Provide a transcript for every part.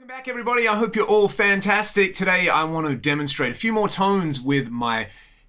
Welcome back, everybody. I hope you're all fantastic. Today I want to demonstrate a few more tones with my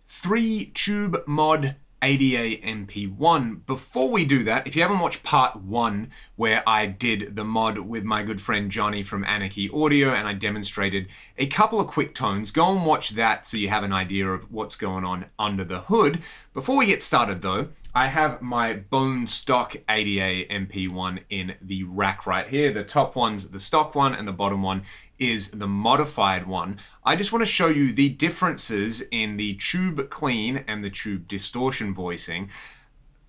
3-tube mod ADA MP-1. Before we do that, if you haven't watched part 1 where I did the mod with my good friend Johnny from Anarchy Audio and I demonstrated a couple of quick tones, go and watch that so you have an idea of what's going on under the hood. Before we get started though, I have my bone stock ADA MP-1 in the rack right here. The top one's the stock one and the bottom one is the modified one. I just want to show you the differences in the tube clean and the tube distortion voicing.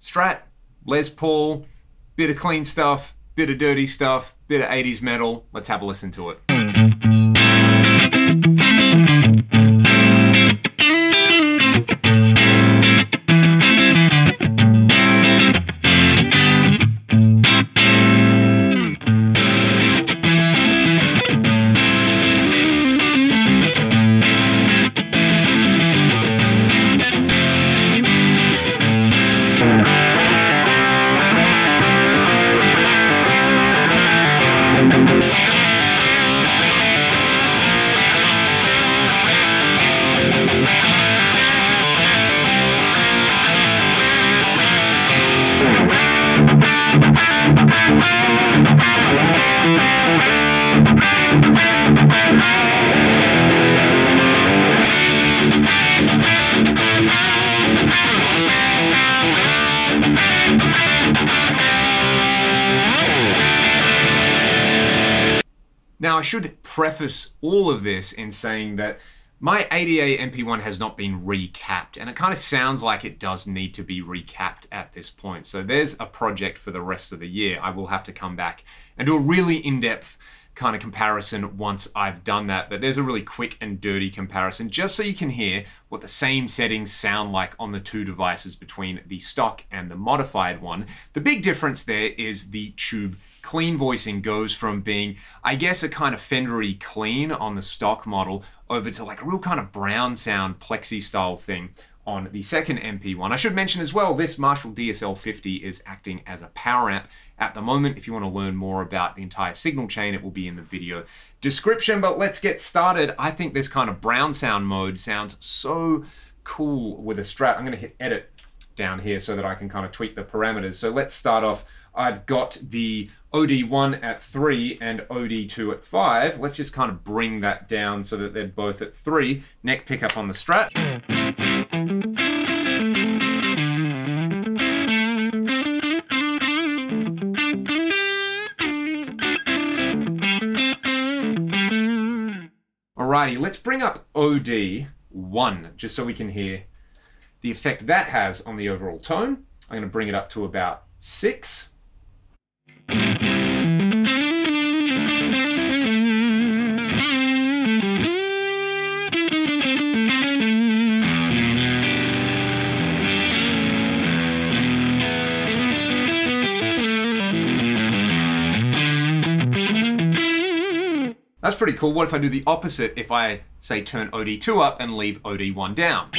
Strat, Les Paul, bit of clean stuff, bit of dirty stuff, bit of 80s metal. Let's have a listen to it. Now, I should preface all of this in saying that my ADA MP-1 has not been recapped, and it kind of sounds like it does need to be recapped at this point. So there's a project for the rest of the year. I will have to come back and do a really in-depth kind of comparison once I've done that, but there's a really quick and dirty comparison just so you can hear what the same settings sound like on the two devices between the stock and the modified one. The big difference there is the tube clean voicing goes from being, I guess, a kind of Fendery clean on the stock model over to like a real kind of brown sound plexi style thing on the second MP-1. I should mention as well, this Marshall DSL-50 is acting as a power amp at the moment. If you want to learn more about the entire signal chain, it will be in the video description. But let's get started. I think this kind of brown sound mode sounds so cool with a Strat. I'm going to hit edit down here so that I can kind of tweak the parameters. So let's start off. I've got the OD1 at 3 and OD2 at 5. Let's just kind of bring that down so that they're both at 3. Neck pickup on the Strat. Alrighty, let's bring up OD1 just so we can hear the effect that has on the overall tone. I'm going to bring it up to about 6. That's pretty cool. What if I do the opposite if I, say, turn OD2 up and leave OD1 down?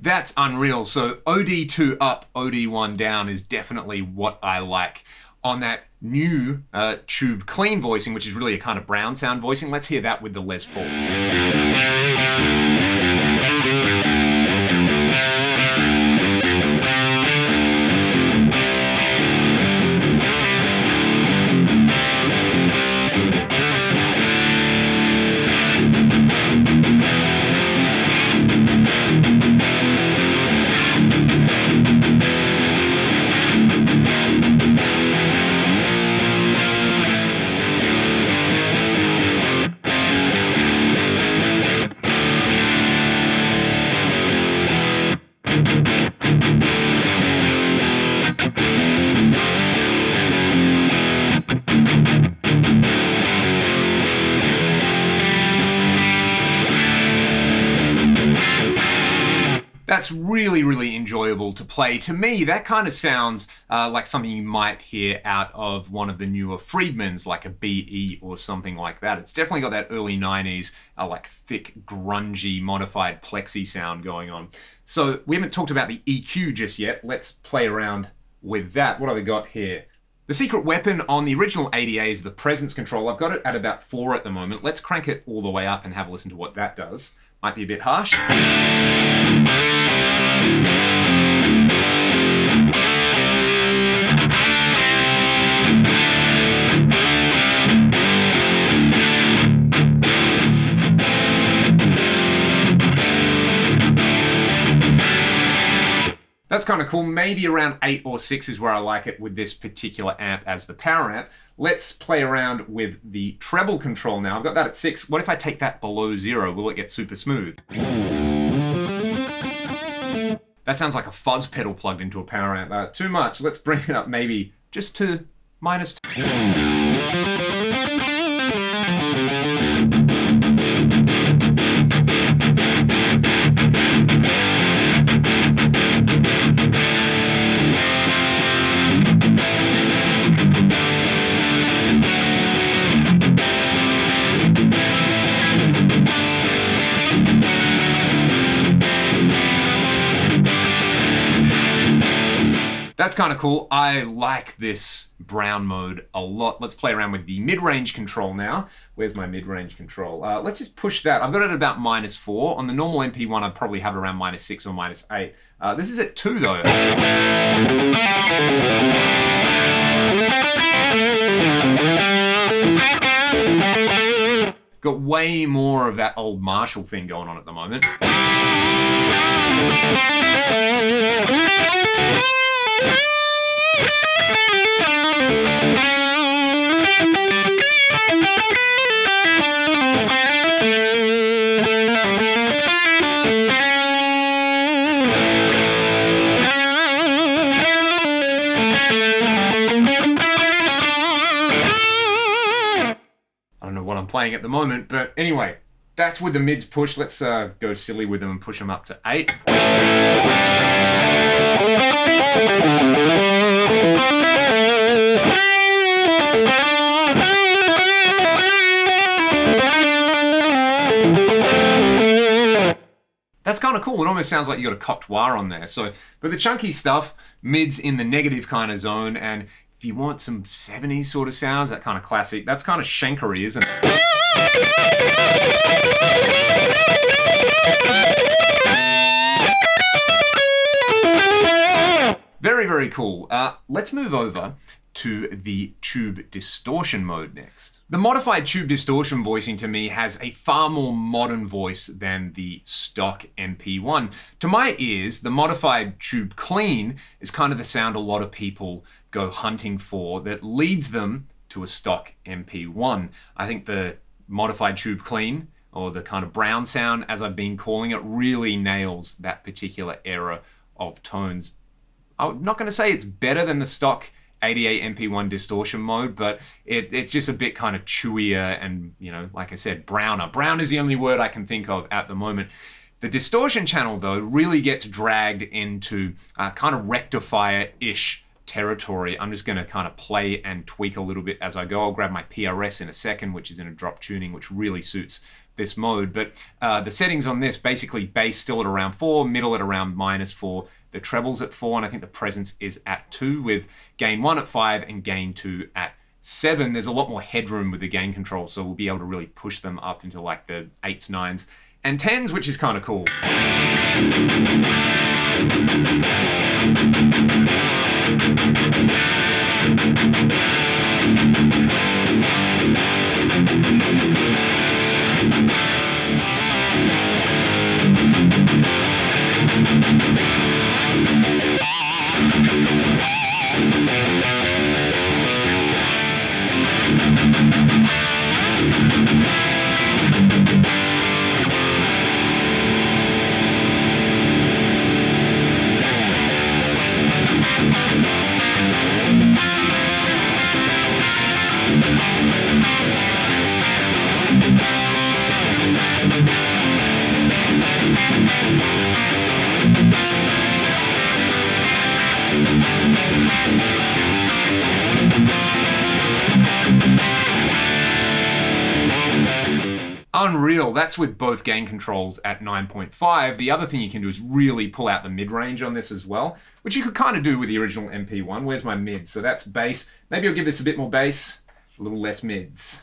That's unreal. So OD2 up, OD1 down is definitely what I like on that new tube clean voicing, which is really a kind of brown sound voicing. Let's hear that with the Les Paul. That's really, really enjoyable to play. To me, that kind of sounds like something you might hear out of one of the newer Friedmans, like a BE or something like that. It's definitely got that early 90s, like thick, grungy, modified plexi sound going on. So we haven't talked about the EQ just yet. Let's play around with that. What have we got here? The secret weapon on the original ADA is the presence control. I've got it at about 4 at the moment. Let's crank it all the way up and have a listen to what that does. Might be a bit harsh. That's kind of cool. Maybe around 8 or 6 is where I like it with this particular amp as the power amp. Let's play around with the treble control now. I've got that at 6. What if I take that below 0? Will it get super smooth? That sounds like a fuzz pedal plugged into a power amp. Too much. Let's bring it up maybe just to -2. That's kind of cool. I like this brown mode a lot. Let's play around with the mid-range control now. Where's my mid-range control? Let's just push that. I've got it at about -4. On the normal MP-1, I'd probably have it around -6 or -8. This is at 2 though. Got way more of that old Marshall thing going on at the moment. I don't know what I'm playing at the moment, but anyway, that's with the mids push. Let's go silly with them and push them up to 8. That's kind of cool. It almost sounds like you got a cocked wire on there. So, but the chunky stuff, mids in the negative kind of zone, and if you want some 70s sort of sounds, that kind of classic, that's kind of shankery, isn't it? Very, very cool. Let's move over to the tube distortion mode next. The modified tube distortion voicing to me has a far more modern voice than the stock MP-1. To my ears, the modified tube clean is kind of the sound a lot of people go hunting for that leads them to a stock MP-1. I think the modified tube clean, or the kind of brown sound as I've been calling it, really nails that particular era of tones. I'm not going to say it's better than the stock 88 MP-1 distortion mode, but it's just a bit kind of chewier and, you know, like I said, browner. Brown is the only word I can think of at the moment. The distortion channel, though, really gets dragged into kind of rectifier-ish territory. I'm just going to kind of play and tweak a little bit as I go. I'll grab my PRS in a second, which is in a drop tuning, which really suits this mode. But the settings on this, basically bass still at around 4, middle at around -4, the treble's at 4, and I think the presence is at 2, with gain 1 at 5 and gain 2 at 7. There's a lot more headroom with the gain control, so we'll be able to really push them up into like the 8s, 9s, and 10s, which is kind of cool. Unreal. That's with both gain controls at 9.5. The other thing you can do is really pull out the mid-range on this as well, which you could kind of do with the original MP-1. Where's my mid? So that's bass. Maybe I'll give this a bit more bass, a little less mids.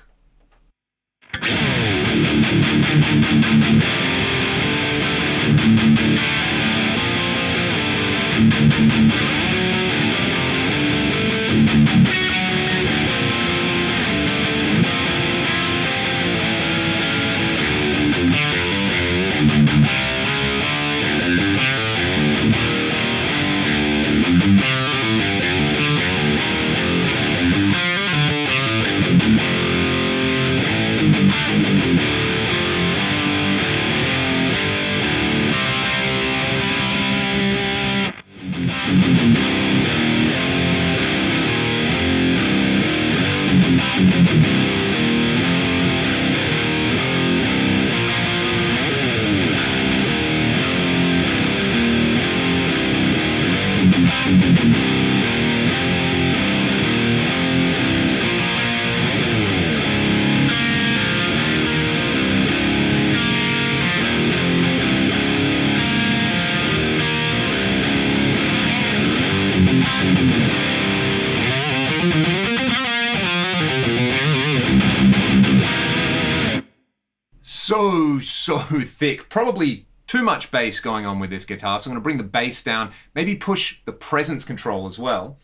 So thick. Probably too much bass going on with this guitar, so I'm going to bring the bass down, maybe push the presence control as well.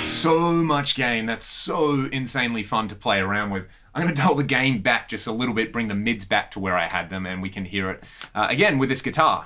So much gain. That's so insanely fun to play around with. I'm going to dial the gain back just a little bit, bring the mids back to where I had them, and we can hear it again with this guitar.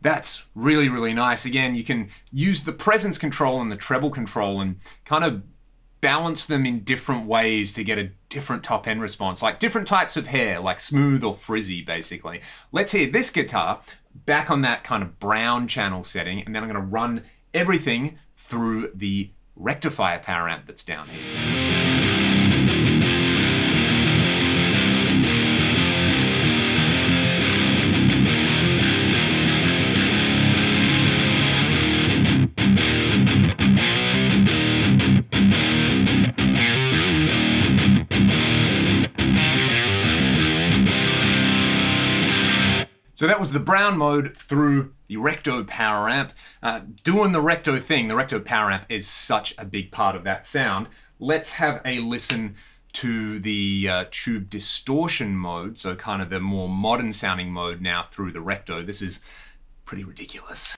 That's really, really nice. Again, you can use the presence control and the treble control and kind of balance them in different ways to get a different top end response, like different types of hair, like smooth or frizzy, basically. Let's hear this guitar back on that kind of brown channel setting, and then I'm going to run everything through the rectifier power amp that's down here. So that was the brown mode through the Recto power amp. Doing the Recto thing, the Recto power amp is such a big part of that sound. Let's have a listen to the tube distortion mode, so kind of the more modern sounding mode now through the Recto. This is pretty ridiculous.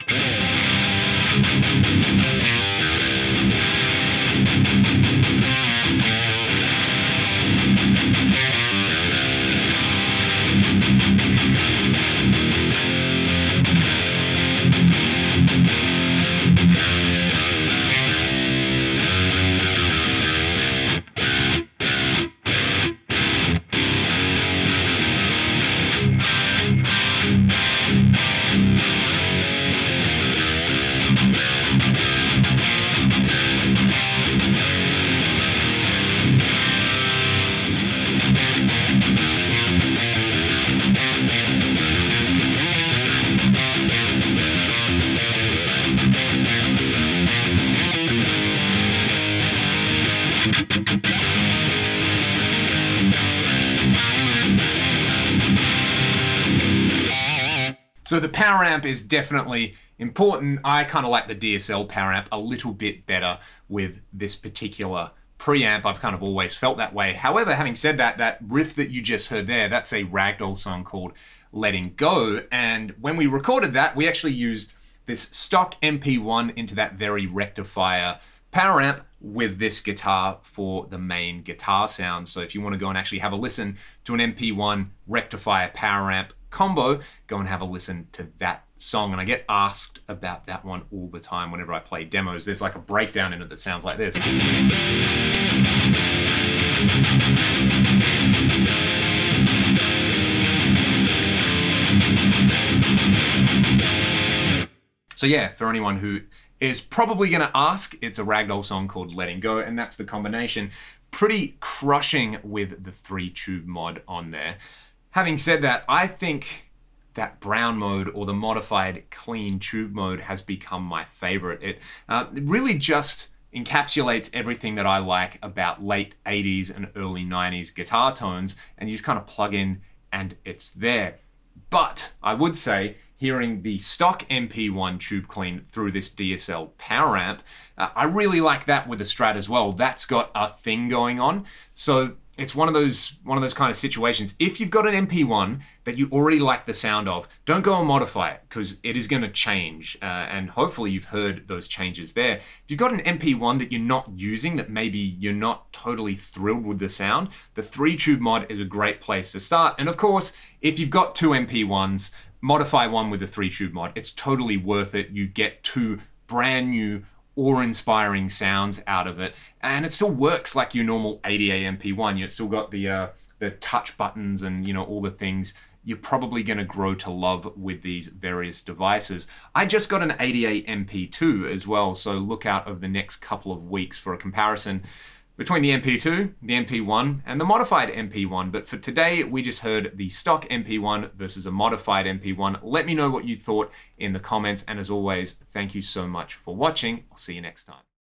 So the power amp is definitely important. I kind of like the DSL power amp a little bit better with this particular preamp. I've kind of always felt that way. However, having said that, that riff that you just heard there, that's a Ragdoll song called Letting Go. And when we recorded that, we actually used this stock MP-1 into that very rectifier power amp with this guitar for the main guitar sound. So if you want to go and actually have a listen to an MP-1 rectifier power amp combo, go and have a listen to that song. And I get asked about that one all the time whenever I play demos. There's like a breakdown in it that sounds like this. So yeah, for anyone who is probably going to ask, it's a Ragdoll song called Letting Go, and that's the combination. Pretty crushing with the 3-tube mod on there. Having said that, I think that brown mode or the modified clean tube mode has become my favorite. It really just encapsulates everything that I like about late 80s and early 90s guitar tones, and you just kind of plug in and it's there. But I would say, hearing the stock MP-1 tube clean through this DSL power amp, I really like that with the Strat as well. That's got a thing going on. So it's one of those kind of situations. If you've got an MP-1 that you already like the sound of, don't go and modify it, because it is going to change. And hopefully you've heard those changes there. If you've got an MP-1 that you're not using, that maybe you're not totally thrilled with the sound, the 3-tube mod is a great place to start. And of course, if you've got 2 MP-1s, modify one with the 3-tube mod. It's totally worth it. You get 2 brand new, awe-inspiring sounds out of it, and it still works like your normal ADA MP-1. You've still got the touch buttons and all the things you're probably going to grow to love with these various devices. I just got an ADA MP2 as well, so look out over the next couple of weeks for a comparison between the MP2, the MP-1, and the modified MP-1. But for today, we just heard the stock MP-1 versus a modified MP-1. Let me know what you thought in the comments, and as always, thank you so much for watching. I'll see you next time.